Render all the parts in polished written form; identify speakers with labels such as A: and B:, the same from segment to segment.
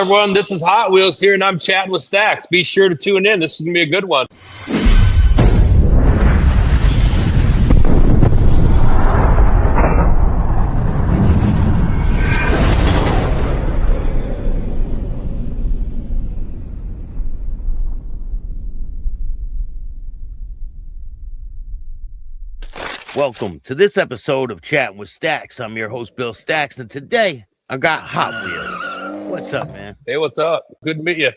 A: everyone? This is Hot Wheels here, and I'm chatting with Staxx. Be sure to tune in. This is going to be a good one.
B: Welcome to this episode of Chattin With Staxx. I'm your host, Bill Staxx, and today I got Hot Wheels. What's up, man?
A: Hey, what's up? Good to meet you.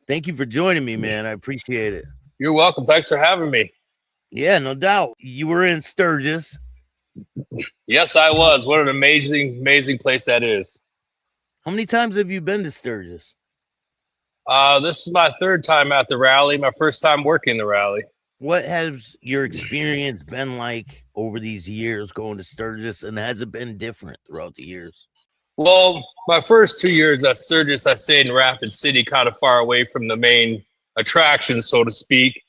B: Thank you for joining me, man. I appreciate it.
A: You're welcome. Thanks for having me.
B: Yeah, no doubt. You were in Sturgis.
A: Yes, I was. What an amazing place that is.
B: How many times have you been to Sturgis?
A: This is my third time at the rally, my first time working the rally.
B: What has your experience been like over these years going to Sturgis, and has it been different throughout the years?
A: Well, my first 2 years at Sturgis, I stayed in Rapid City, kind of far away from the main attraction, so to speak.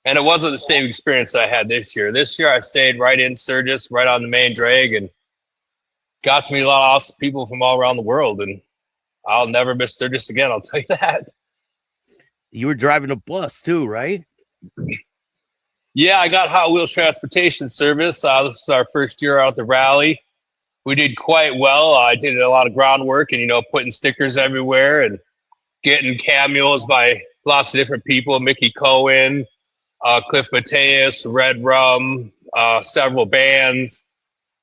A: And it wasn't the same experience I had this year. This year, I stayed right in Sturgis, right on the main drag, and got to meet a lot of awesome people from all around the world. And I'll never miss Sturgis again, I'll tell you that.
B: You were driving a bus too, right?
A: Yeah, I got Hot Wheels Transportation Service. This was our first year out at the rally. We did quite well. I did a lot of groundwork and, putting stickers everywhere and getting cameos by lots of different people. Mickey Cohen, Cliff Mateus, Red Rum, several bands.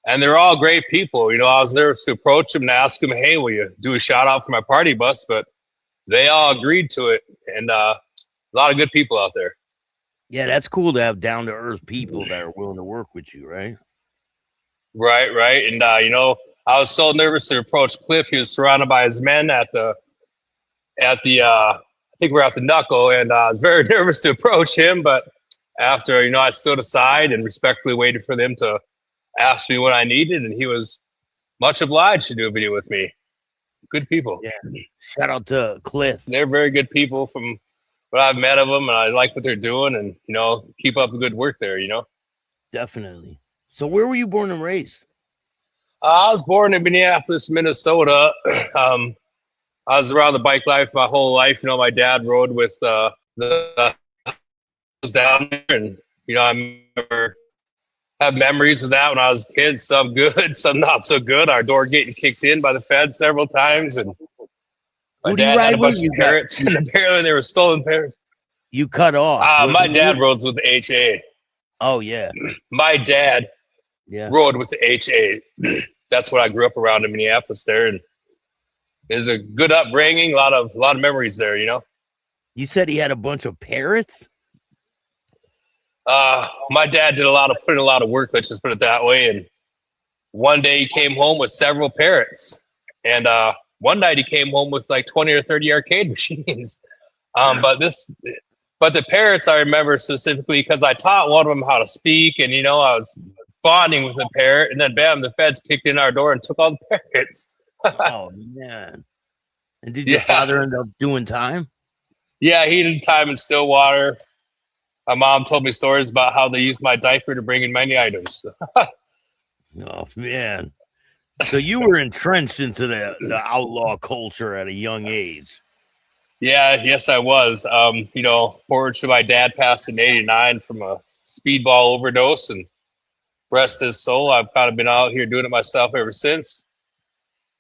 A: And they're all great people. I was nervous to approach them and ask them, hey, will you do a shout out for my party bus? But they all agreed to it. And a lot of good people out there.
B: Yeah, that's cool to have down-to-earth people that are willing to work with you, right?
A: Right. And, I was so nervous to approach Cliff. He was surrounded by his men I think we're at the Knuckle, and I was very nervous to approach him. But after, I stood aside and respectfully waited for them to ask me what I needed, and he was much obliged to do a video with me. Good people.
B: Yeah. Shout out to Cliff.
A: They're very good people from what I've met of them, and I like what they're doing, and, keep up the good work there,
B: Definitely. So where were you born and raised?
A: I was born in Minneapolis, Minnesota. I was around the bike life my whole life. My dad rode with the was down there, and, I remember have memories of that when I was a kid, some good, some not so good. Our door getting kicked in by the feds several times, and my dad had a bunch of parrots, and apparently they were stolen parrots.
B: You cut off.
A: My dad rode with the HA.
B: Oh, yeah.
A: My dad rode with the HA. That's what I grew up around in Minneapolis there. And it was a good upbringing, a lot of memories there,
B: You said he had a bunch of parrots?
A: My dad did put in a lot of work, let's just put it that way. And one day he came home with several parrots. And one night he came home with like 20 or 30 arcade machines. But the parrots I remember specifically because I taught one of them how to speak, and I was bonding with the parrot, and then bam, the feds kicked in our door and took all the parrots.
B: Oh man! And did your father end up doing time?
A: Yeah, he did time in Stillwater. My mom told me stories about how they used my diaper to bring in many items.
B: Oh man! So you were entrenched into the outlaw culture at a young age.
A: Yeah, yes, I was. Fortunately, my dad passed in '89 from a speedball overdose, and rest his soul. I've kind of been out here doing it myself ever since.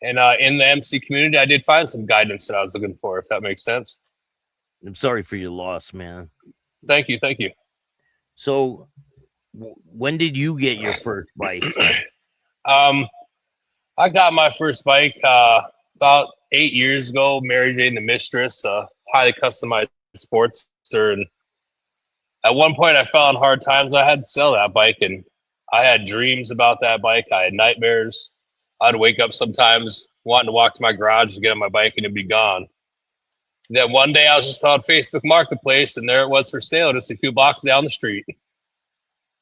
A: And in the MC community, I did find some guidance that I was looking for, if that makes sense.
B: I'm sorry for your loss, man.
A: Thank you.
B: So, when did you get your first bike?
A: I got my first bike about 8 years ago. Mary Jane the Mistress, highly customized Sportster. And at one point, I fell on hard times. I had to sell that bike, and I had dreams about that bike. I had nightmares. I'd wake up sometimes wanting to walk to my garage to get on my bike, and it'd be gone. Then one day I was just on Facebook Marketplace, and there it was for sale, just a few blocks down the street.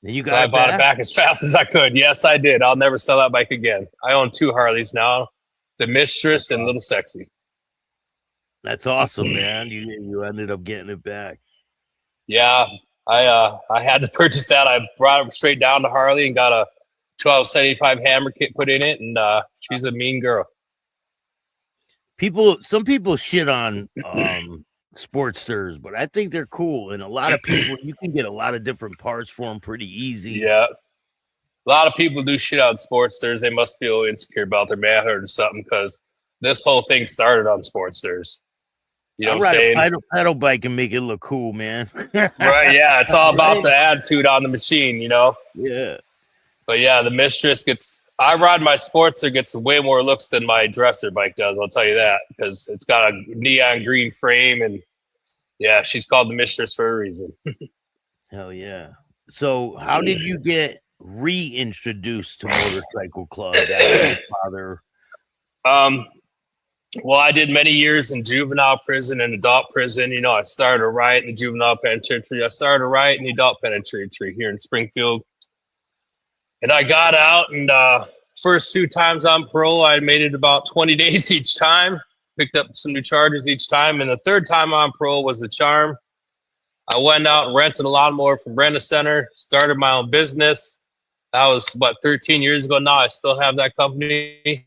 B: And you
A: I bought it back as fast as I could. Yes, I did. I'll never sell that bike again. I own 2 Harleys now, the Mistress and Little Sexy.
B: That's awesome, man. You ended up getting it back.
A: Yeah, I had to purchase that. I brought it straight down to Harley and got a 1275 hammer kit put in it, and she's a mean girl.
B: some people shit on Sportsters, but I think they're cool. And a lot of people, you can get a lot of different parts for them pretty easy.
A: Yeah. A lot of people do shit on Sportsters. They must feel insecure about their manhood or something, because this whole thing started on Sportsters. You know what I'm saying?
B: A pedal bike and make it look cool, man.
A: Right, yeah. It's all about the attitude on the machine, you know?
B: Yeah.
A: But yeah, the Mistress I ride my Sportster, gets way more looks than my dresser bike does, I'll tell you that, because it's got a neon green frame, and yeah, she's called the Mistress for a reason.
B: Hell yeah. So how did you get reintroduced to motorcycle clubs after your father?
A: Well, I did many years in juvenile prison and adult prison. You know, I started a riot in the juvenile penitentiary. I started a riot in the adult penitentiary here in Springfield. And I got out, and first 2 times on parole, I made it about 20 days each time, picked up some new charges each time. And the 3rd time on parole was the charm. I went out and rented a lawnmower from Rent-A-Center, started my own business. That was, 13 years ago now. I still have that company.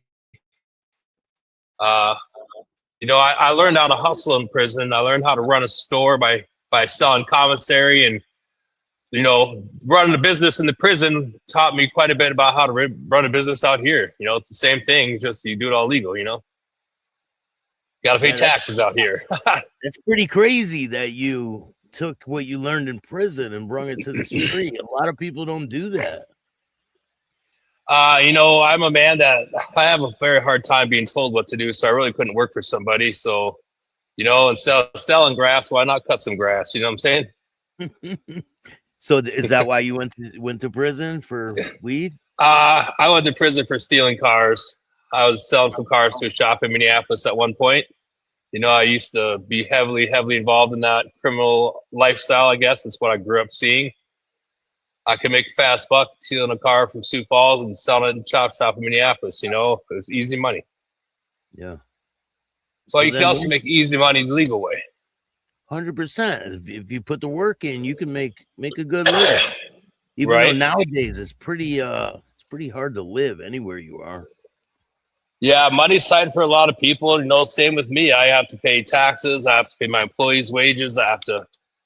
A: You know, I learned how to hustle in prison. I learned how to run a store by selling commissary, and, you know, running a business in the prison taught me quite a bit about how to run a business out here. You know, it's the same thing, just you do it all legal, you know. Got to pay taxes out here.
B: It's pretty crazy that you took what you learned in prison and brought it to the street. A lot of people don't do that.
A: You know, I'm a man that I have a very hard time being told what to do, so I really couldn't work for somebody. So, you know, instead of selling grass, why not cut some grass? You know what I'm saying?
B: So is that why you went to prison for weed?
A: I went to prison for stealing cars. I was selling some cars to a shop in Minneapolis at one point. You know, I used to be heavily involved in that criminal lifestyle, I guess. That's what I grew up seeing. I could make a fast buck stealing a car from Sioux Falls and selling it in Chop Shop in Minneapolis. You know, it was easy money.
B: Yeah.
A: But you can also make easy money the legal way.
B: 100%. If you put the work in, you can make a good living. Even though nowadays it's pretty hard to live anywhere you are.
A: Yeah, money's tight for a lot of people. You know, same with me. I have to pay taxes. I have to pay my employees' wages.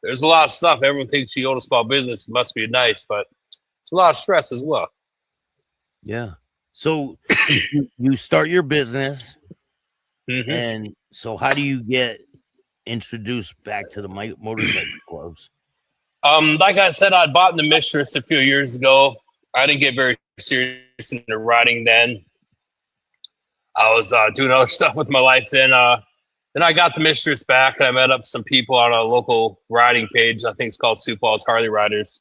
A: There's a lot of stuff. Everyone thinks you own a small business. It must be nice, but it's a lot of stress as well.
B: Yeah. So you start your business, and so how do you get introduced back to the motorcycle clubs?
A: Like I said, I bought the Mistress a few years ago. I didn't get very serious into riding then. I was doing other stuff with my life then. Then I got the Mistress back, and I met up some people on a local riding page. I think it's called Sioux Falls Harley Riders.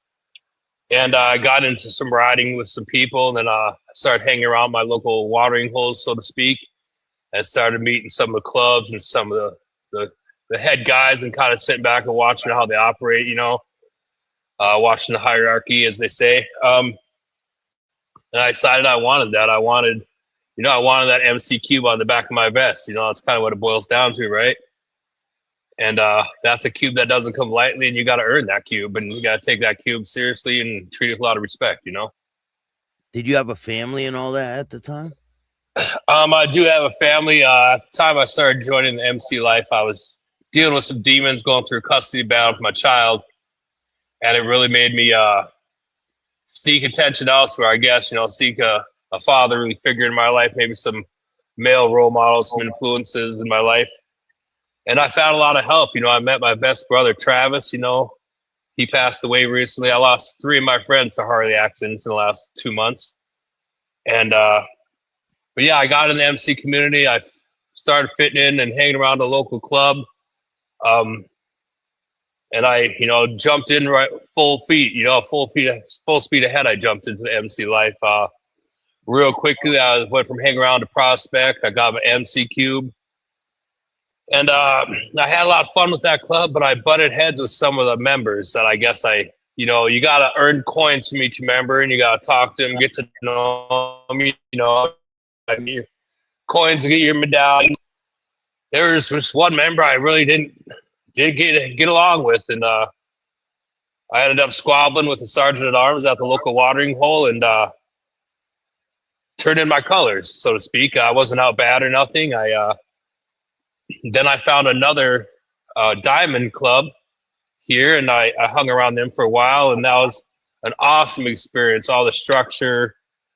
A: And I got into some riding with some people. And then I started hanging around my local watering holes, so to speak, and started meeting some of the clubs and some of the head guys, and kind of sitting back and watching how they operate, you know, watching the hierarchy, as they say. And I decided I wanted that. I wanted that MC cube on the back of my vest. You know, that's kind of what it boils down to, right? And that's a cube that doesn't come lightly, and you got to earn that cube, and you got to take that cube seriously and treat it with a lot of respect, you know?
B: Did you have a family and all that at the time?
A: I do have a family. At the time I started joining the MC life, I was dealing with some demons, going through a custody battle with my child, and it really made me seek attention elsewhere, I guess, you know, seek a fatherly figure in my life, maybe some male role models, some influences in my life. And I found a lot of help. You know, I met my best brother, Travis. You know, he passed away recently. I lost 3 of my friends to Harley accidents in the last 2 months. And, but yeah, I got in the MC community. I started fitting in and hanging around a local club. And I, you know, jumped in right full speed ahead. I jumped into the MC life. Real quickly, I went from hanging around to prospect. I got my MC cube. And I had a lot of fun with that club, but I butted heads with some of the members that I guess you know, you got to earn coins from each member, and you got to talk to them, get to know them, you know, coins to get your medallion. There was just one member I really didn't get along with, and I ended up squabbling with the sergeant at arms at the local watering hole, and turned in my colors, so to speak. I wasn't out bad or nothing. I then I found another diamond club here, and I hung around them for a while, and that was an awesome experience. All the structure,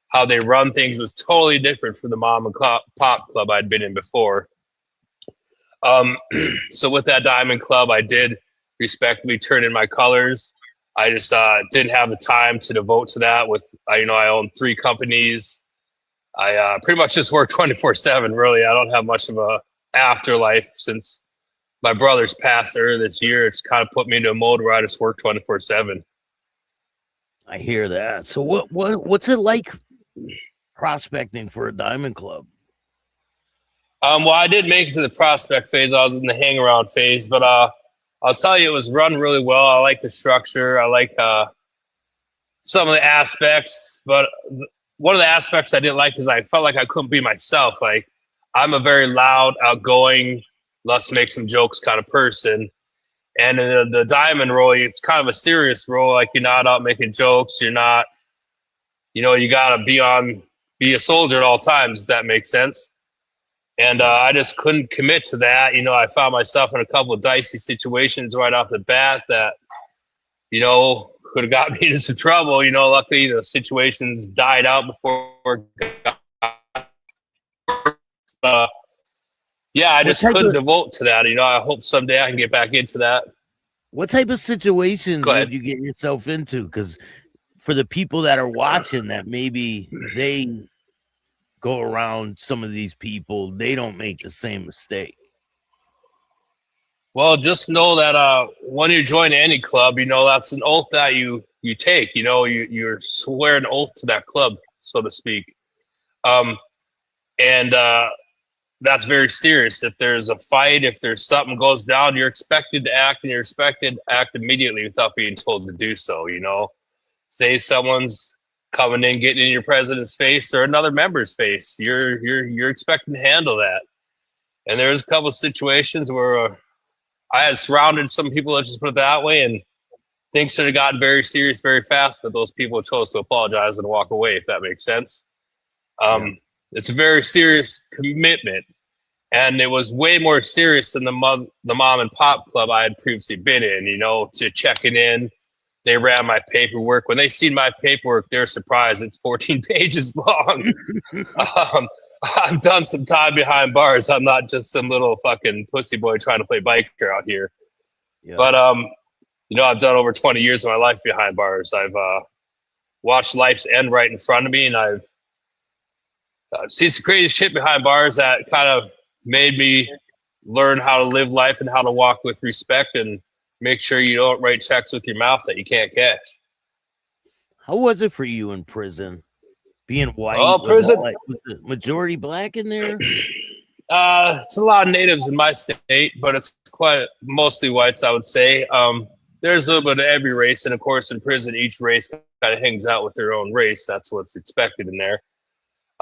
A: how they run things was totally different from the mom and pop club I'd been in before. So with that diamond club, I did respectfully turn in my colors. I just didn't have the time to devote to that. With I own 3 companies. I pretty much just work 24/7. Really, I don't have much of a afterlife since my brother's passed earlier this year. It's kind of put me into a mode where I just work 24/7.
B: I hear that. So what's it like prospecting for a diamond club?
A: Well, I did make it to the prospect phase. I was in the hang around phase, but I'll tell you, it was run really well. I like the structure. I like some of the aspects, but one of the aspects I didn't like is I felt like I couldn't be myself. Like, I'm a very loud, outgoing, let's make some jokes kind of person. And in the diamond role, it's kind of a serious role. Like, you're not out making jokes. You're not, you got to be a soldier at all times, if that makes sense. And I just couldn't commit to that. I found myself in a couple of dicey situations right off the bat that, could have got me into some trouble. Luckily the situations died out before. Yeah, I just couldn't devote to that. I hope someday I can get back into that.
B: What type of situations would you get yourself into? Because for the people that are watching, that maybe they go around some of these people, they don't make the same mistake.
A: Well, just know that when you join any club, that's an oath that you take. You swear an oath to that club, so to speak. And that's very serious. If there's a fight, if there's something goes down, you're expected to act, and you're expected to act immediately without being told to do so. Say someone's coming in, getting in your president's face or another member's face, you're expected to handle that. And there's a couple of situations where I had surrounded some people, let's just put it that way, and things should have gotten very serious very fast, but those people chose to apologize and walk away, if that makes sense. It's a very serious commitment, and it was way more serious than the mom and pop club I had previously been in. To checking in, they ran my paperwork. When they seen my paperwork, they're surprised. It's 14 pages long. I've done some time behind bars. I'm not just some little fucking pussy boy trying to play biker out here. Yeah. But I've done over 20 years of my life behind bars. I've watched life's end right in front of me, and I've seen some crazy shit behind bars that kind of made me learn how to live life and how to walk with respect and make sure you don't write checks with your mouth that you can't cash.
B: How was it for you in prison? Being white,
A: was
B: the majority black in there?
A: It's a lot of natives in my state, but it's quite mostly whites, I would say. There's a little bit of every race, and of course in prison each race kind of hangs out with their own race. That's what's expected in there.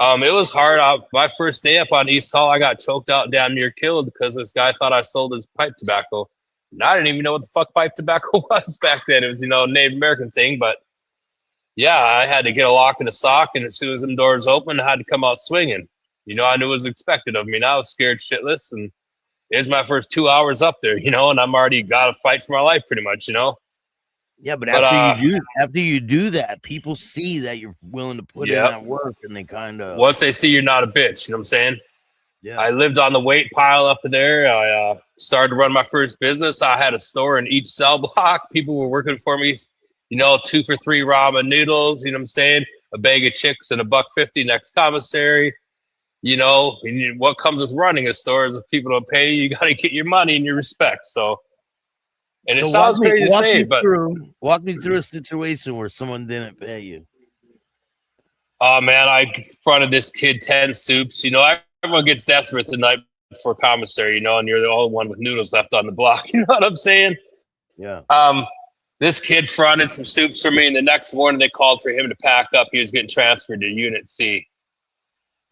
A: It was hard. My first day up on East Hall, I got choked out and damn near killed because this guy thought I sold his pipe tobacco. And I didn't even know what the fuck pipe tobacco was back then. It was, a Native American thing. But yeah, I had to get a lock and a sock, and as soon as them doors opened, I had to come out swinging. I knew what was expected of me. And I was scared shitless, and it was my first 2 hours up there, and I'm already got to fight for my life pretty much,
B: Yeah, but after you do that, people see that you're willing to put in that work, and they kind of,
A: once they see you're not a bitch, you know what I'm saying? Yeah. I lived on the weight pile up there. I started to run my first business. I had a store in each cell block. People were working for me, 2 for $3 ramen noodles, you know what I'm saying? A bag of chicks and $1.50 next commissary. What comes with running a store is if people don't pay you, you got to get your money and your respect. So, and it sounds crazy to say, but
B: walk me through a situation where someone didn't pay you.
A: Oh man, I fronted this kid 10 soups. Everyone gets desperate the night before commissary, and you're the only one with noodles left on the block. You know what I'm saying?
B: Yeah.
A: This kid fronted some soups for me, and the next morning they called for him to pack up. He was getting transferred to Unit C.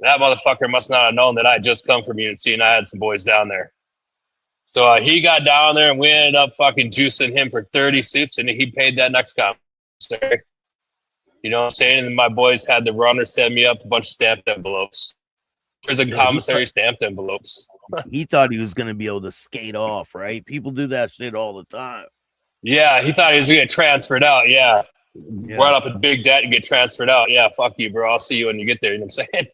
A: That motherfucker must not have known that I had just come from Unit C and I had some boys down there. So he got down there, and we ended up fucking juicing him for 30 soups, and he paid that next commissary. You know what I'm saying? And my boys had the runner send me up a bunch of stamped envelopes. Prison commissary stamped envelopes.
B: He thought he was going to be able to skate off, right? People do that shit all the time.
A: Yeah, he thought he was going to get transferred out. Yeah. Run up a big debt and get transferred out. Yeah, fuck you, bro. I'll see you when you get there. You know what I'm saying?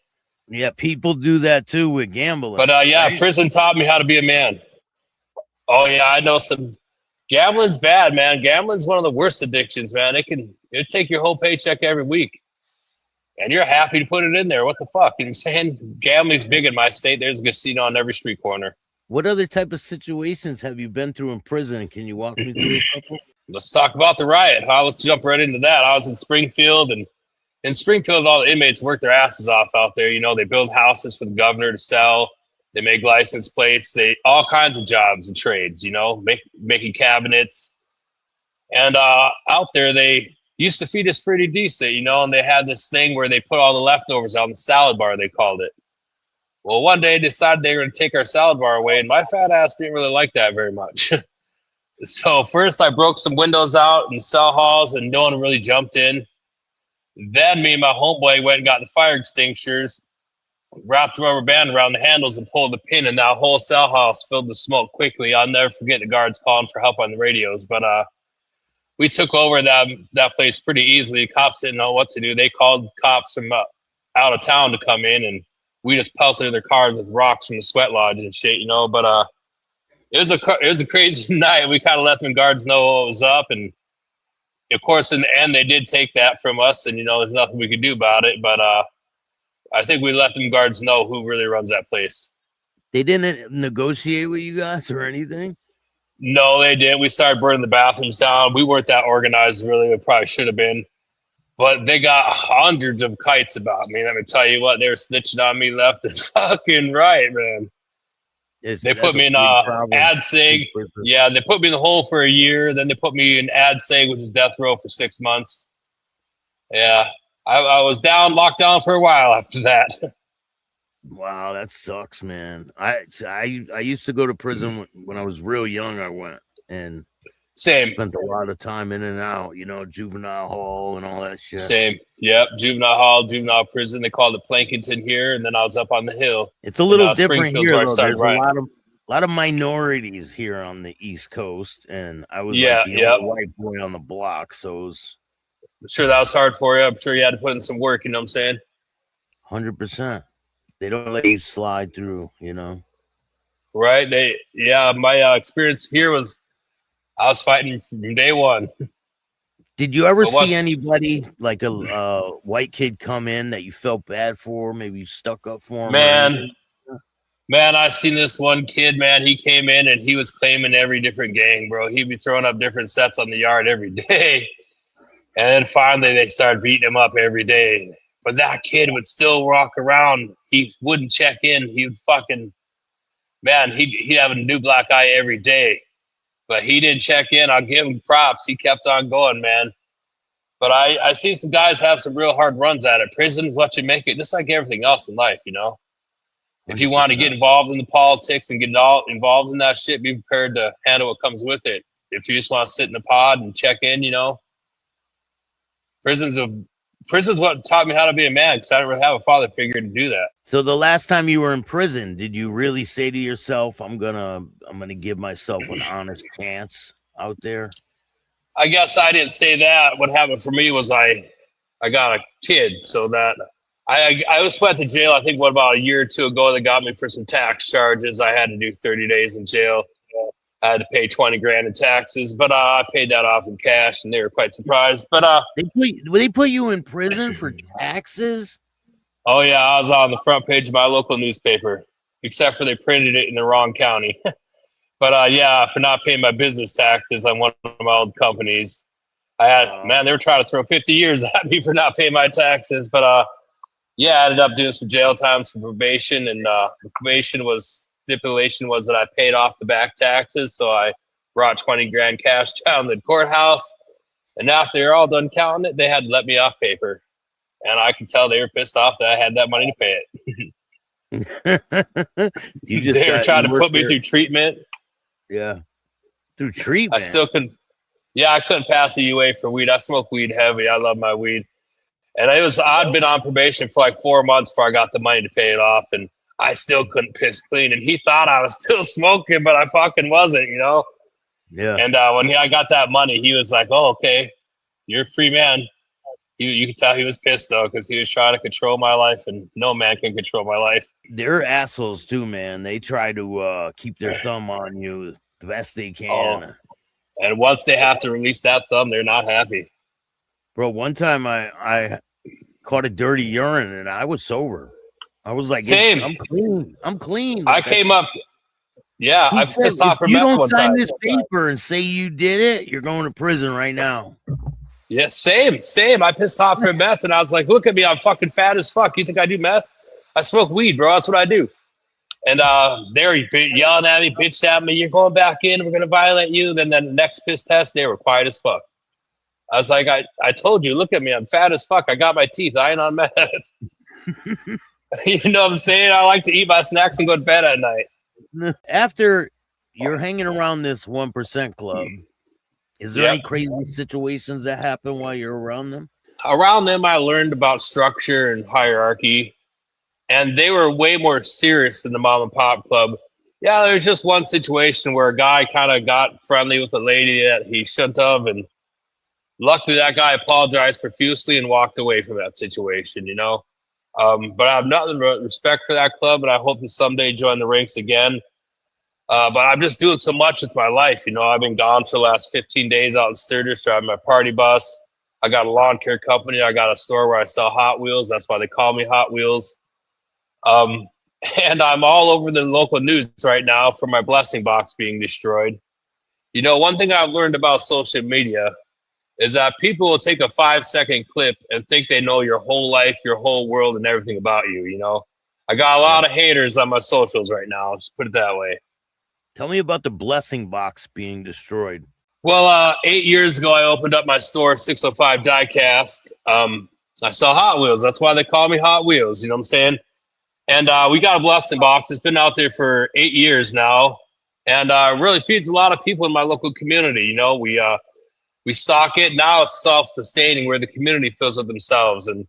B: Yeah, people do that too with gambling.
A: But yeah,
B: right?
A: Prison taught me how to be a man. Oh yeah, I know some. Gambling's bad, man. Gambling's one of the worst addictions, man. It'll take your whole paycheck every week, and you're happy to put it in there. What the fuck? You know what I'm saying? Gambling's big in my state. There's a casino on every street corner.
B: What other type of situations have you been through in prison? Can you walk me through a couple?
A: Let's talk about the riot. Let's jump right into that. I was in Springfield, and in Springfield, all the inmates work their asses off out there. You know, they build houses for the governor to sell. They make license plates. They all kinds of jobs and trades. You know, making cabinets. And out there, they used to feed us pretty decent. You know, and they had this thing where they put all the leftovers on the salad bar. They called it. Well, one day they decided they were going to take our salad bar away, and my fat ass didn't really like that very much. So first I broke some windows out in cell halls, and no one really jumped in. Then me and my homeboy went and got the fire extinguishers, wrapped the rubber band around the handles and pulled the pin, and that whole cell house filled with smoke quickly. I'll never forget the guards calling for help on the radios. But we took over that place pretty easily. The cops didn't know what to do. They called cops from out of town to come in, and we just pelted their cars with rocks from the sweat lodge and shit, you know. But it was a crazy night. We kind of let them guards know what was up, and of course, in the end, they did take that from us, and you know, there's nothing we could do about it. But I think we let them guards know who really runs that place.
B: They didn't negotiate with you guys or anything?
A: No, they didn't. We started burning the bathrooms down. We weren't that organized, really. We probably should have been. But they got hundreds of kites about me. Let me tell you what, they were snitching on me left and fucking right, man. They put me in ad seg. Yeah, they put me in the hole for a year. Then they put me in ad seg, which is death row, for 6 months. Yeah, I was locked down for a while after that.
B: Wow, that sucks, man. I used to go to prison when I was real young. I went and spent a lot of time in and out, you know, juvenile hall and all that shit.
A: Same. Yep. Juvenile hall, juvenile prison. They called it Plankinton here, and then I was up on the hill.
B: It's a little different here, though. There's a lot of minorities here on the East Coast, and I was like the only white boy on the block, so it was.
A: I'm sure that was hard for you. I'm sure you had to put in some work, you know what I'm saying?
B: 100%. They don't let you slide through, you know?
A: Right. My experience here was I was fighting from day one.
B: Did you ever see anybody like a white kid come in that you felt bad for? Maybe you stuck up for him?
A: Man, I seen this one kid, man. He came in and he was claiming every different gang, bro. He'd be throwing up different sets on the yard every day. And then finally they started beating him up every day. But that kid would still walk around. He wouldn't check in. He'd have a new black eye every day. But he didn't check in. I'll give him props. He kept on going, man. But I see some guys have some real hard runs at it. Prison's what you make it, just like everything else in life, you know? If you want to get involved in the politics and get all involved in that shit, be prepared to handle what comes with it. If you just want to sit in the pod and check in, you know? Prison's what taught me how to be a man, because I didn't really have a father figure to do that.
B: So the last time you were in prison, did you really say to yourself, I'm gonna give myself an honest chance out there?
A: I guess I didn't say that. What happened for me was I got a kid, so that I was went to jail. I think about a year or two ago, they got me for some tax charges. I had to do 30 days in jail. I had to pay $20,000 in taxes, but I paid that off in cash, and they were quite surprised. But
B: they put you in prison for taxes?
A: Oh yeah, I was on the front page of my local newspaper, except for they printed it in the wrong county. But for not paying my business taxes on one of my old companies. They were trying to throw 50 years at me for not paying my taxes. But I ended up doing some jail time, some probation, and the probation stipulation was that I paid off the back taxes. So I brought $20,000 cash down to the courthouse, and after they're all done counting it, they had to let me off paper. And I could tell they were pissed off that I had that money to pay it. They were trying to put me through treatment.
B: Yeah. Through treatment?
A: I still couldn't. Yeah, I couldn't pass a UA for weed. I smoke weed heavy. I love my weed. And I'd been on probation for like 4 months before I got the money to pay it off. And I still couldn't piss clean. And he thought I was still smoking, but I fucking wasn't, you know?
B: Yeah.
A: And when I got that money, he was like, oh, okay, you're a free man. You could tell he was pissed, though, because he was trying to control my life, and no man can control my life.
B: They're assholes, too, man. They try to keep their thumb on you the best they can.
A: Oh. And once they have to release that thumb, they're not happy.
B: Bro, one time I caught a dirty urine, and I was sober. I was like,
A: same.
B: I'm clean.
A: I came up. Yeah, I pissed off for meth one time.
B: You don't sign this paper and say you did it, you're going to prison right now.
A: Yeah, same. I pissed off for meth, and I was like, look at me, I'm fucking fat as fuck. You think I do meth? I smoke weed, bro. That's what I do. And they were yelling at me, bitched at me. You're going back in. We're going to violate you. Then the next piss test, they were quiet as fuck. I was like, I told you, look at me. I'm fat as fuck. I got my teeth. I ain't on meth. You know what I'm saying? I like to eat my snacks and go to bed at night.
B: After you're hanging around this 1% club, is there any crazy situations that happen while you're around them?
A: Around them, I learned about structure and hierarchy, and they were way more serious than the mom and pop club. Yeah, there's just one situation where a guy kind of got friendly with a lady that he shouldn't have, and luckily that guy apologized profusely and walked away from that situation, you know? But I have nothing but respect for that club, and I hope to someday join the ranks again. But I'm just doing so much with my life. You know, I've been gone for the last 15 days out in Sturgis driving my party bus. I got a lawn care company. I got a store where I sell Hot Wheels. That's why they call me Hot Wheels. And I'm all over the local news right now for my blessing box being destroyed. You know, one thing I've learned about social media is that people will take a 5-second clip and think they know your whole life, your whole world, and everything about you, you know? I got a lot of haters on my socials right now. Let's put it that way.
B: Tell me about the blessing box being destroyed.
A: Well, 8 years ago, I opened up my store, 605 Diecast. I sell Hot Wheels. That's why they call me Hot Wheels. You know what I'm saying? And we got a blessing box. It's been out there for 8 years now, and really feeds a lot of people in my local community. You know, we stock it. Now it's self-sustaining where the community fills it themselves. And,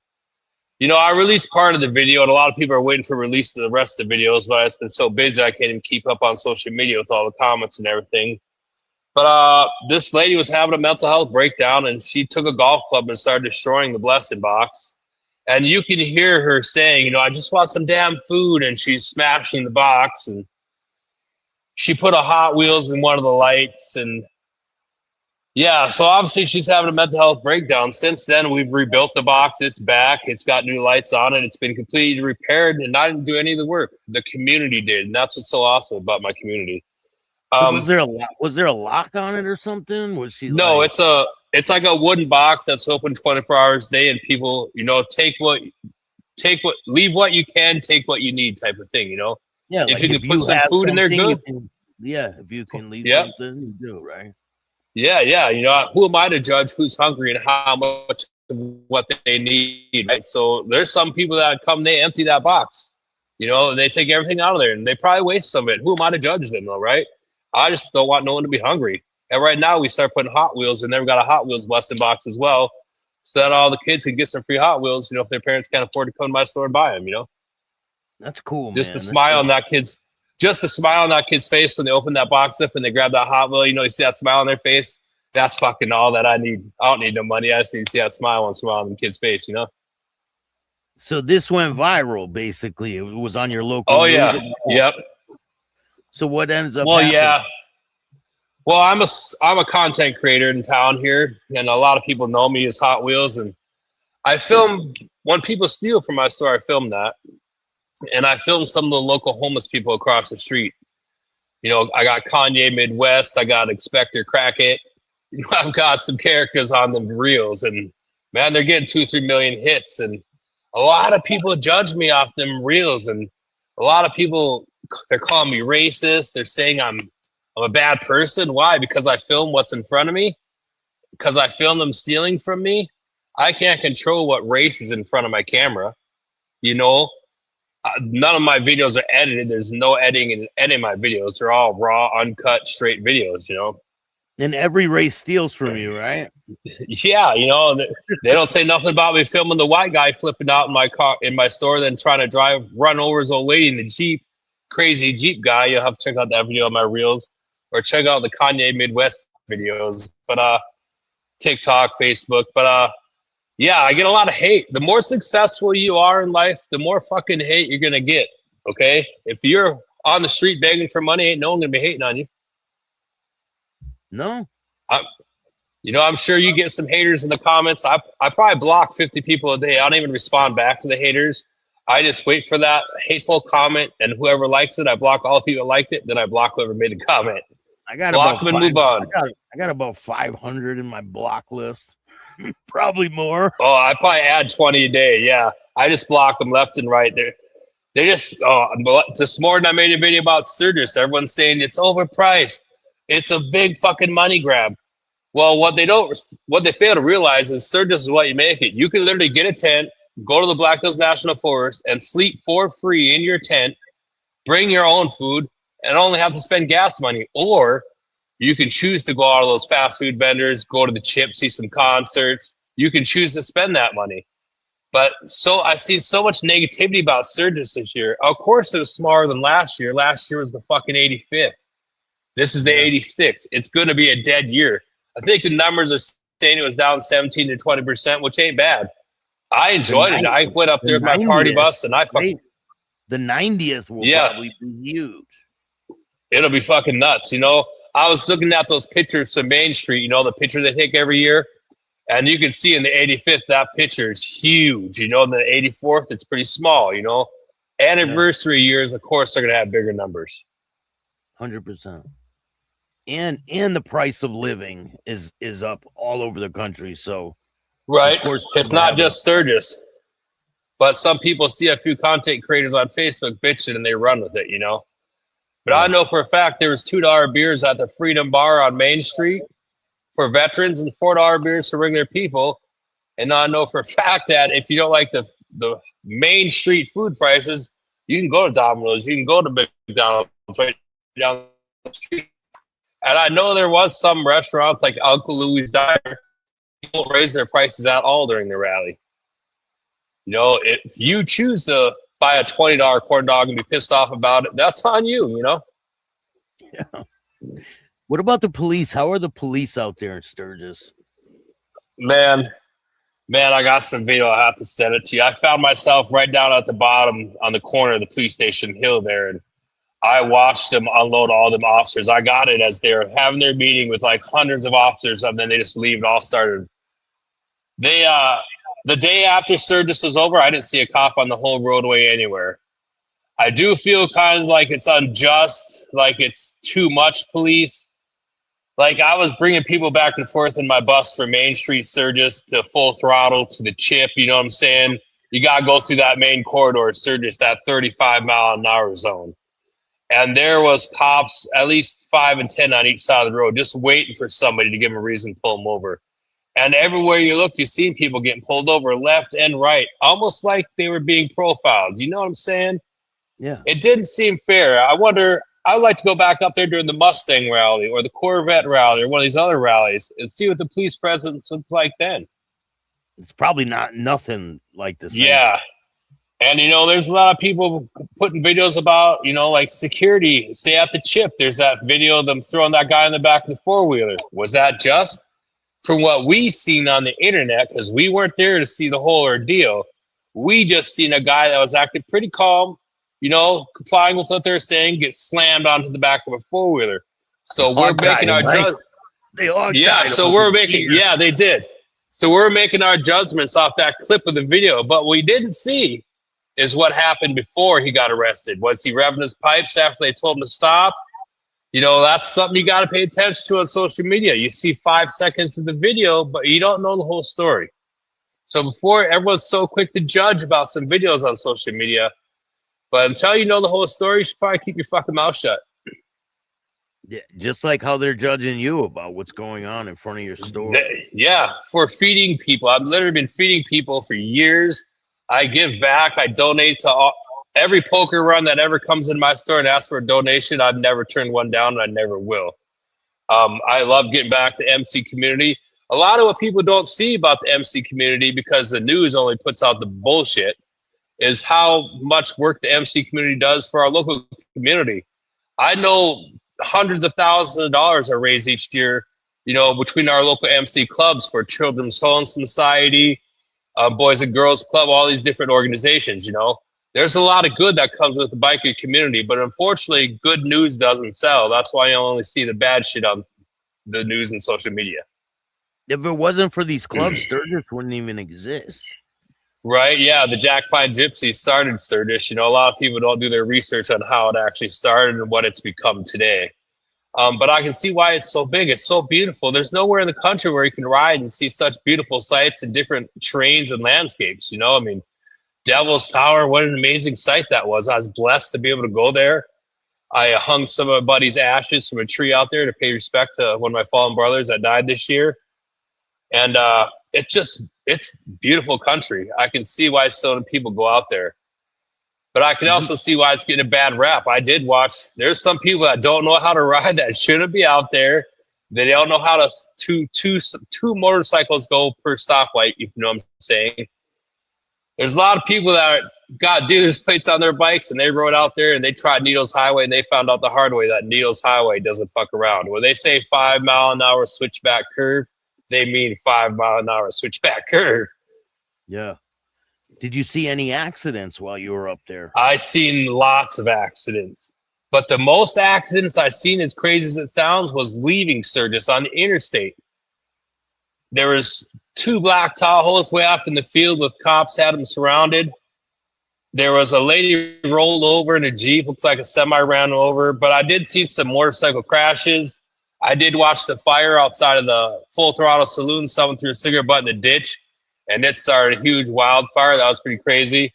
A: you know, I released part of the video, and a lot of people are waiting for release of the rest of the videos, but I've been so busy I can't even keep up on social media with all the comments and everything. But this lady was having a mental health breakdown, and she took a golf club and started destroying the blessing box. And you can hear her saying, you know, I just want some damn food, and she's smashing the box. And she put a Hot Wheels in one of the lights, and yeah, so obviously she's having a mental health breakdown. Since then, we've rebuilt the box. It's back. It's got new lights on it. It's been completely repaired, and I didn't do any of the work. The community did, and that's what's so awesome about my community.
B: So was there a lock on it or something? Was she?
A: No,
B: like...
A: it's like a wooden box that's open 24 hours a day, and people, you know, leave what you can, take what you need, type of thing. You know,
B: yeah.
A: If you can put some food in there, good.
B: If you can leave something, you do, right?
A: Yeah. You know, who am I to judge who's hungry and how much of what they need, right? So there's some people that come, they empty that box. You know, they take everything out of there, and they probably waste some of it. Who am I to judge them, though, right? I just don't want no one to be hungry. And right now we start putting Hot Wheels, and then we got a Hot Wheels blessing box as well, so that all the kids can get some free Hot Wheels, you know, if their parents can't afford to come to my store and buy them, you know?
B: That's cool,
A: just man. Just the smile on that kid's face when they open that box up and they grab that Hot Wheel, you know, you see that smile on their face. That's fucking all that I need. I don't need no money. I just need to see that smile once in a while on the kid's face, you know?
B: So this went viral, basically. It was on your local.
A: Oh, yeah. Yep.
B: So what ends up happening?
A: Yeah. Well, I'm a content creator in town here, and a lot of people know me as Hot Wheels, and I film when people steal from my store. I film that, and I film some of the local homeless people across the street. You know, I got Kanye Midwest, I got Inspector Crackit, I've got some characters on the reels, and man, they're getting 2-3 million hits, and a lot of people judge me off them reels, and a lot of people, they're calling me racist. They're saying I'm a bad person. Why? Because I film what's in front of me. Because I film them stealing from me. I can't control what race is in front of my camera. You know, none of my videos are edited. There's no editing in any of my videos. They're all raw, uncut, straight videos, you know.
B: And every race steals from you, right?
A: Yeah, you know, they don't say nothing about me filming the white guy flipping out in my car in my store, then trying to run over his old lady in the Jeep. Crazy Jeep guy. You'll have to check out that video on my reels, or check out the Kanye Midwest videos. But TikTok, Facebook. But yeah, I get a lot of hate. The more successful you are in life, the more fucking hate you're gonna get. Okay, if you're on the street begging for money, ain't no one gonna be hating on you.
B: No.
A: You know, I'm sure you get some haters in the comments. I probably block 50 people a day. I don't even respond back to the haters. I just wait for that hateful comment, and whoever likes it, I block all the people that liked it. Then I block whoever made the comment.
B: I got
A: block them and move on.
B: I got about 500 in my block list. Probably more.
A: Oh, I probably add 20 a day. Yeah, I just block them left and right. They just. This morning I made a video about Sturgis. Everyone's saying it's overpriced. It's a big fucking money grab. Well, what they fail to realize is Sturgis is what you make it. You can literally get a tent, go to the Black Hills National Forest, and sleep for free in your tent, bring your own food, and only have to spend gas money. Or you can choose to go out of those fast food vendors, go to the Chip, see some concerts. You can choose to spend that money. But I see so much negativity about Sturgis this year. Of course, it was smaller than last year. Last year was the fucking 85th. This is the 86th. It's going to be a dead year. I think the numbers are saying it was down 17 to 20%, which ain't bad. I enjoyed it. I went up there with my party bus, and
B: the 90th will probably be huge.
A: It'll be fucking nuts. You know, I was looking at those pictures from Main Street, you know, the picture they take every year. And you can see in the 85th, that picture is huge. You know, in the 84th, it's pretty small, you know. Anniversary years, of course, they're going to have bigger numbers.
B: 100%. And the price of living is up all over the country. So,
A: right. Of course, it's not just Sturgis. But some people see a few content creators on Facebook bitching and they run with it, you know. But I know for a fact there was $2 beers at the Freedom Bar on Main Street for veterans and $4 beers for regular people. And I know for a fact that if you don't like the Main Street food prices, you can go to Domino's, you can go to McDonald's right down the street. And I know there was some restaurants like Uncle Louie's Diner, people raise their prices at all during the rally. You know, if you choose to buy a $20 corn dog and be pissed off about it, that's on you, you know?
B: Yeah. What about the police? How are the police out there in Sturgis?
A: Man, I got some video. I have to send it to you. I found myself right down at the bottom on the corner of the police station hill there, and I watched them unload all them officers. I got it as they're having their meeting with like hundreds of officers, and then they just leave. It all started. The day after Sturgis was over, I didn't see a cop on the whole roadway anywhere. I do feel kind of like it's unjust, like it's too much police. Like I was bringing people back and forth in my bus from Main Street Sturgis to Full Throttle to the Chip. You know what I'm saying? You got to go through that main corridor, Sturgis, that 35-mile-an-hour zone. And there was cops, at least 5 and 10 on each side of the road, just waiting for somebody to give them a reason to pull them over. And everywhere you looked, you seen people getting pulled over left and right, almost like they were being profiled. You know what I'm saying?
B: Yeah.
A: It didn't seem fair. I wonder, I'd like to go back up there during the Mustang rally or the Corvette rally or one of these other rallies and see what the police presence looks like then.
B: It's probably nothing like this.
A: Yeah. And, you know, there's a lot of people putting videos about, you know, like security. Say at the Chip, there's that video of them throwing that guy in the back of the four-wheeler. Was that just? From what we seen on the internet, because we weren't there to see the whole ordeal, we just seen a guy that was acting pretty calm, you know, complying with what they're saying, get slammed onto the back of a four-wheeler. So we're making our judgment.
B: They all
A: yeah, so we're making, yeah, they did. So we're making our judgments off that clip of the video. But we didn't see is what happened before he got arrested. Was he revving his pipes after they told him to stop? You know, that's something you got to pay attention to on social media. You see 5 seconds of the video, but you don't know the whole story. So before, everyone's so quick to judge about some videos on social media. But until you know the whole story, you should probably keep your fucking mouth shut.
B: Yeah, just like how they're judging you about what's going on in front of your store.
A: Yeah, for feeding people. I've literally been feeding people for years. I give back. I donate to every poker run that ever comes in my store and asks for a donation. I've never turned one down, and I never will. I love getting back to the MC community. A lot of what people don't see about the MC community, because the news only puts out the bullshit, is how much work the MC community does for our local community. I know hundreds of thousands of dollars are raised each year, between our local MC clubs for Children's Home Society, Boys and Girls Club, all these different organizations. There's a lot of good that comes with the biker community, but unfortunately, good news doesn't sell. That's why you only see the bad shit on the news and social media.
B: If it wasn't for these clubs, Sturgis wouldn't even exist.
A: Right? Yeah, the Jack Pine Gypsies started Sturgis. A lot of people don't do their research on how it actually started and what it's become today. But I can see why it's so big. It's so beautiful. There's nowhere in the country where you can ride and see such beautiful sights and different terrains and landscapes. Devil's Tower, what an amazing sight that was. I was blessed to be able to go there. I hung some of my buddy's ashes from a tree out there to pay respect to one of my fallen brothers that died this year. And it's beautiful country. I can see why so many people go out there. But I can also see why it's getting a bad rap. I did watch. There's some people that don't know how to ride that shouldn't be out there. They don't know how to two motorcycles go per stoplight, if you know what I'm saying. There's a lot of people that got dealer's plates on their bikes and they rode out there and they tried Needles Highway and they found out the hard way that Needles Highway doesn't fuck around. When they say 5 mile an hour switchback curve, they mean 5 mile an hour switchback curve.
B: Yeah. Did you see any accidents while you were up there?
A: I seen lots of accidents, but the most accidents I seen, as crazy as it sounds, was leaving Sturgis on the interstate. There was 2 black Tahoes way off in the field with cops had them surrounded. There was a lady rolled over in a Jeep, looks like a semi ran over, but I did see some motorcycle crashes. I did watch the fire outside of the Full Throttle Saloon. Someone threw a cigarette butt in the ditch, and it started a huge wildfire. That was pretty crazy.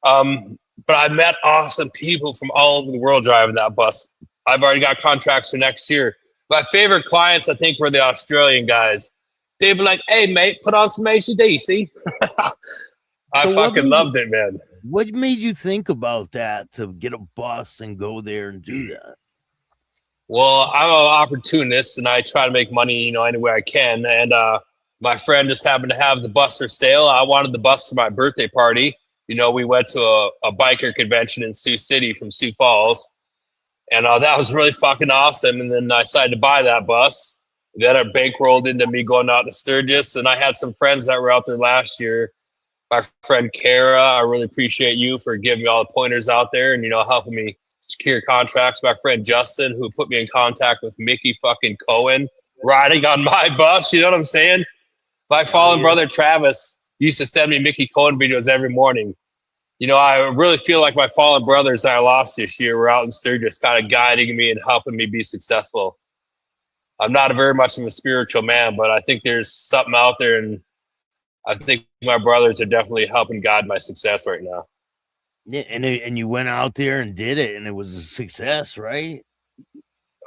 A: But I met awesome people from all over the world driving that bus. I've already got contracts for next year. My favorite clients, I think, were the Australian guys. They'd be like, "Hey, mate, put on some AC/DC." I fucking loved it, man.
B: What made you think about that, to get a bus and go there and do that?
A: Well, I'm an opportunist, and I try to make money, any way I can. And my friend just happened to have the bus for sale. I wanted the bus for my birthday party. We went to a biker convention in Sioux City from Sioux Falls, and that was really fucking awesome. And then I decided to buy that bus. Then it bankrolled into me going out to Sturgis, and I had some friends that were out there last year. My friend Kara, I really appreciate you for giving me all the pointers out there and, helping me secure contracts. My friend Justin, who put me in contact with Mickey fucking Cohen, riding on my bus. You know what I'm saying? My fallen brother Travis used to send me Mickey Cohen videos every morning. I really feel like my fallen brothers that I lost this year were out in Sturgis kind of guiding me and helping me be successful. I'm not very much of a spiritual man, but I think there's something out there, and I think my brothers are definitely helping guide my success right now.
B: Yeah, and you went out there and did it, and it was a success, right?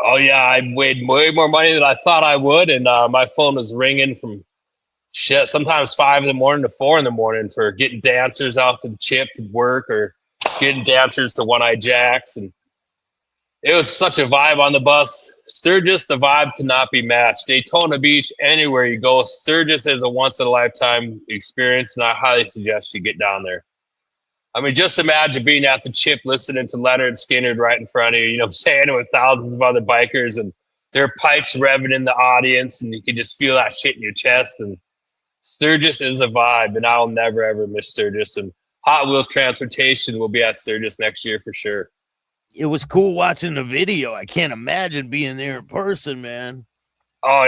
A: Oh yeah, I made way more money than I thought I would, and my phone was ringing from shit, sometimes 5 in the morning to 4 in the morning for getting dancers out to the chip to work, or getting dancers to One Eye Jacks, and it was such a vibe on the bus. Sturgis, the vibe cannot be matched. Daytona Beach, anywhere you go, Sturgis is a once-in-a-lifetime experience, and I highly suggest you get down there. I mean, just imagine being at the chip listening to Leonard Skinner right in front of you, what I'm saying, with thousands of other bikers, and their pipes revving in the audience, and you can just feel that shit in your chest. And Sturgis is a vibe, and I'll never, ever miss Sturgis. And Hot Wheels Transportation will be at Sturgis next year for sure.
B: It was cool watching the video. I can't imagine being there in person, man.
A: Oh,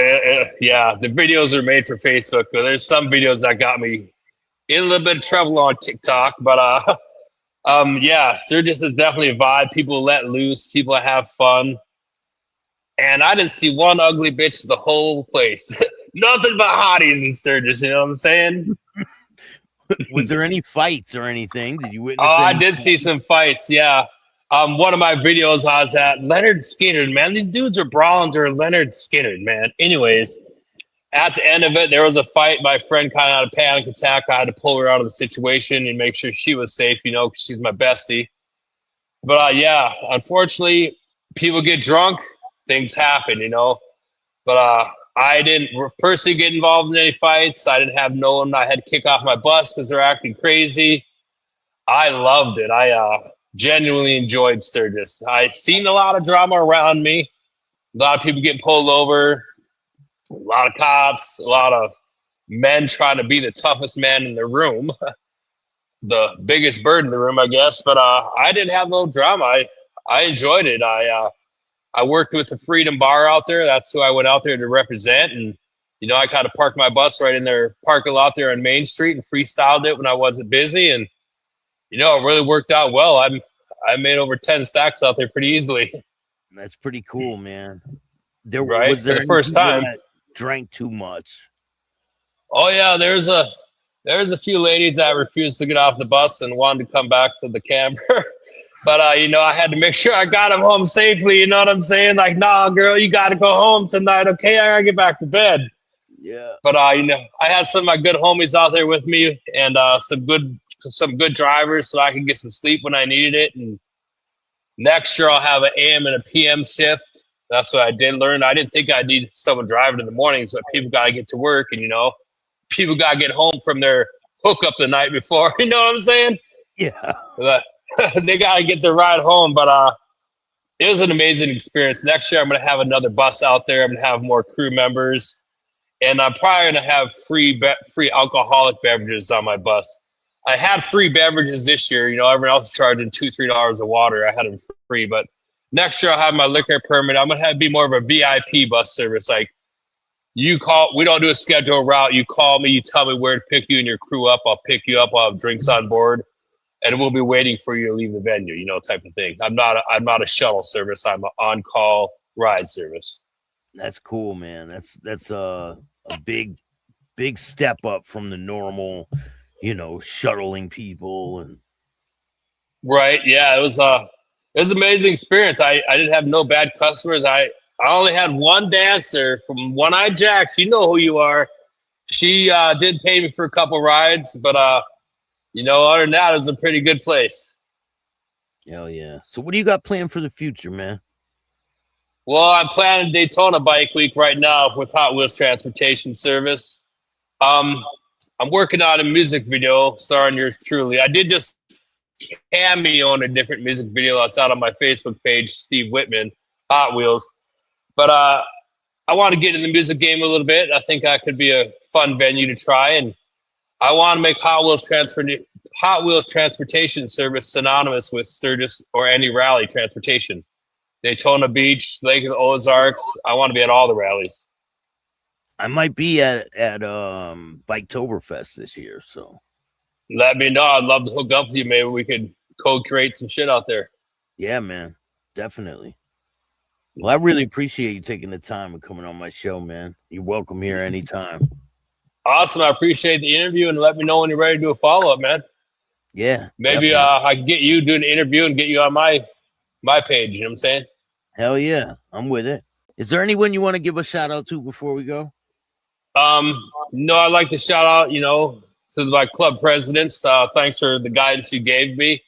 A: yeah. The videos are made for Facebook, but there's some videos that got me in a little bit of trouble on TikTok. But, yeah, Sturgis is definitely a vibe. People let loose. People have fun. And I didn't see one ugly bitch the whole place. Nothing but hotties in Sturgis, you know what I'm saying?
B: Was there any fights or anything? Did you witness?
A: Oh, I did see some fights, yeah. One of my videos I was at, Leonard Skinner, man. These dudes are brawling to Leonard Skinner, man. Anyways, at the end of it, there was a fight. My friend kind of had a panic attack. I had to pull her out of the situation and make sure she was safe, because she's my bestie. But yeah, unfortunately, people get drunk. Things happen, But I didn't personally get involved in any fights. I didn't have no one I had to kick off my bus because they're acting crazy. I loved it. I genuinely enjoyed Sturgis. I seen a lot of drama around me. A lot of people getting pulled over, a lot of cops, a lot of men trying to be the toughest man in the room, the biggest bird in the room, I guess. But I didn't have no drama. I enjoyed it. I worked with the Freedom Bar out there. That's who I went out there to represent. And, you know, I kind of parked my bus right in their parking lot there on Main Street and freestyled it when I wasn't busy. And, you know, it really worked out well. I made over 10 stacks out there pretty easily.
B: That's pretty cool, man.
A: Was there for the first time
B: that drank too much?
A: Oh yeah, there's a few ladies that refused to get off the bus and wanted to come back to the camper. But you know, I had to make sure I got them home safely. You know what I'm saying? Like, nah, girl, you got to go home tonight. Okay, I gotta get back to bed.
B: Yeah.
A: But you know, I had some of my good homies out there with me, and some good drivers, so I could get some sleep when I needed it. And next year I'll have an AM and a PM shift. That's what I did learn. I didn't think I needed someone driving in the mornings, but people got to get to work, and you know, people got to get home from their hookup the night before. You know what I'm saying?
B: Yeah.
A: They got to get their ride home. But it was an amazing experience. Next year I'm going to have another bus out there. I'm going to have more crew members, and I'm probably going to have free alcoholic beverages on my bus. I had free beverages this year. You know, everyone else is charging $2-3 of water. I had them free, but next year I'll have my liquor permit. I'm gonna be more of a VIP bus service. Like, you call, we don't do a scheduled route. You call me, you tell me where to pick you and your crew up. I'll pick you up. I'll have drinks on board, and we'll be waiting for you to leave the venue. You know, type of thing. I'm not a shuttle service. I'm an on-call ride service.
B: That's cool, man. That's a big step up from the normal, you know, shuttling people and.
A: Right. Yeah. It was an amazing experience. I didn't have no bad customers. I only had one dancer from One Eye Jacks. You know who you are. She did pay me for a couple rides, but you know, other than that, it was a pretty good place.
B: Hell yeah. So what do you got planned for the future, man?
A: Well, I'm planning Daytona Bike Week right now with Hot Wheels Transportation Service. I'm working on a music video starring yours truly. I did just cameo in a different music video that's out on my Facebook page, Steve Whitman, Hot Wheels. But I want to get in the music game a little bit. I think that could be a fun venue to try, and I want to make Hot Wheels Transportation Service synonymous with Sturgis or any rally transportation. Daytona Beach, Lake of the Ozarks. I want to be at all the rallies.
B: I might be at Biketoberfest this year, so
A: let me know. I'd love to hook up with you. Maybe we could co-create some shit out there.
B: Yeah, man, definitely. Well, I really appreciate you taking the time and coming on my show, man. You're welcome here anytime.
A: Awesome. I appreciate the interview, and let me know when you're ready to do a follow-up, man.
B: Yeah.
A: Maybe I can get you doing an interview and get you on my page. You know what I'm saying?
B: Hell yeah. I'm with it. Is there anyone you want to give a shout out to before we go?
A: No, I'd like to shout out, you know, to my club presidents. Thanks for the guidance you gave me.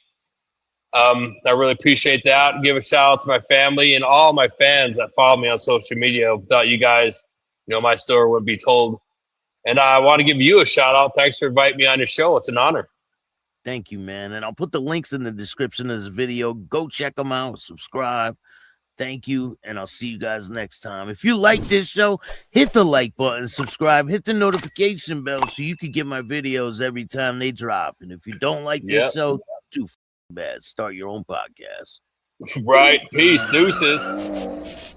A: I really appreciate that. Give a shout out to my family and all my fans that follow me on social media. Without you guys, you know, my story wouldn't be told. And I want to give you a shout out. Thanks for inviting me on your show. It's an honor.
B: Thank you, man. And I'll put the links in the description of this video. Go check them out. Subscribe. Thank you, and I'll see you guys next time. If you like this show, hit the like button, subscribe, hit the notification bell so you can get my videos every time they drop. And if you don't like this show, too bad. Start your own podcast.
A: Right. Peace. Deuces.